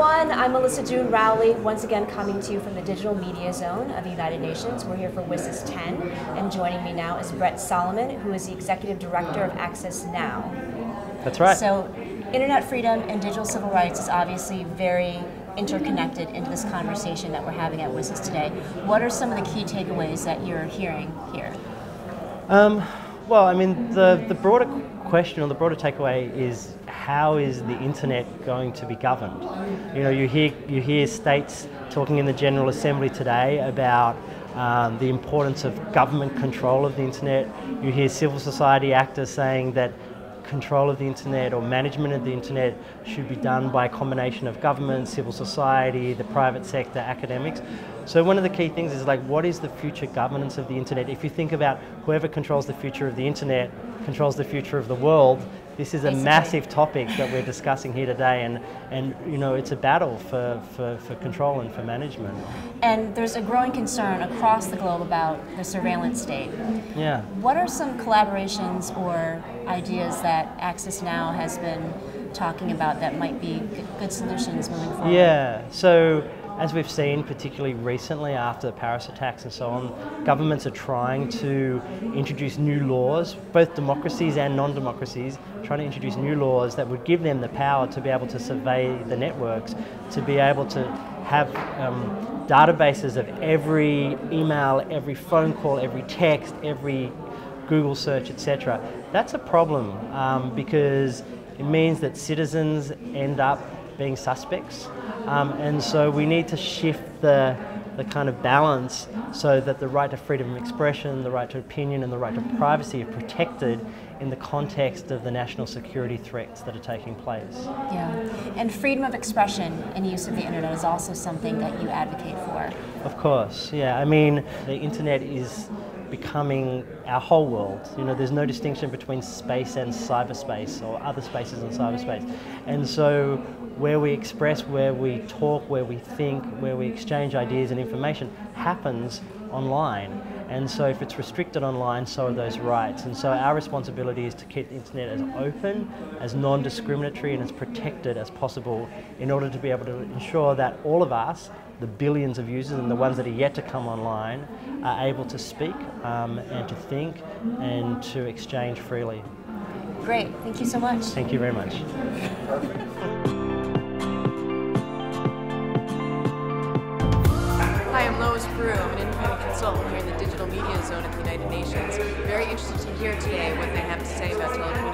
everyone, I'm Melissa June Rowley, once again coming to you from the Digital Media Zone of the United Nations. We're here for WSIS+10, and joining me now is Brett Solomon, who is the Executive Director of Access Now. That's right. So, internet freedom and digital civil rights is obviously very interconnected into this conversation that we're having at WSIS today. What are some of the key takeaways that you're hearing here? Well, I mean, the broader question or the broader takeaway is, how is the internet going to be governed? You know, you hear states talking in the General Assembly today about the importance of government control of the internet. You hear civil society actors saying that control of the internet or management of the internet should be done by a combination of government, civil society, the private sector, academics. So one of the key things is, like, what is the future governance of the internet? If you think about whoever controls the future of the internet controls the future of the world, this is a massive topic that we're discussing here today, and you know, it's a battle for control and for management. And there's a growing concern across the globe about the surveillance state. Yeah. What are some collaborations or ideas that Access Now has been talking about that might be good solutions moving forward? Yeah, so as we've seen, particularly recently after the Paris attacks and so on, governments are trying to introduce new laws, both democracies and non-democracies, trying to introduce new laws that would give them the power to be able to survey the networks, to be able to have databases of every email, every phone call, every text, every Google search, etc. That's a problem because it means that citizens end up being suspects. And so we need to shift the kind of balance so that the right to freedom of expression, the right to opinion, and the right to privacy are protected in the context of the national security threats that are taking place. Yeah, and freedom of expression and use of the internet is also something that you advocate for. Of course, yeah. I mean, the internet is becoming our whole world. You know, there's no distinction between space and cyberspace, or other spaces and cyberspace. And so where we express, where we talk, where we think, where we exchange ideas and information happens online. And so if it's restricted online, so are those rights. And so our responsibility is to keep the internet as open, as non-discriminatory, and as protected as possible in order to be able to ensure that all of us, the billions of users and the ones that are yet to come online, are able to speak and to think and to exchange freely. Great, thank you so much. Thank you very much. Hi, I'm Lois Brew. I'm an independent consultant here in the Digital Media Zone at the United Nations. Very interested to hear today what they have to say about telecommunications.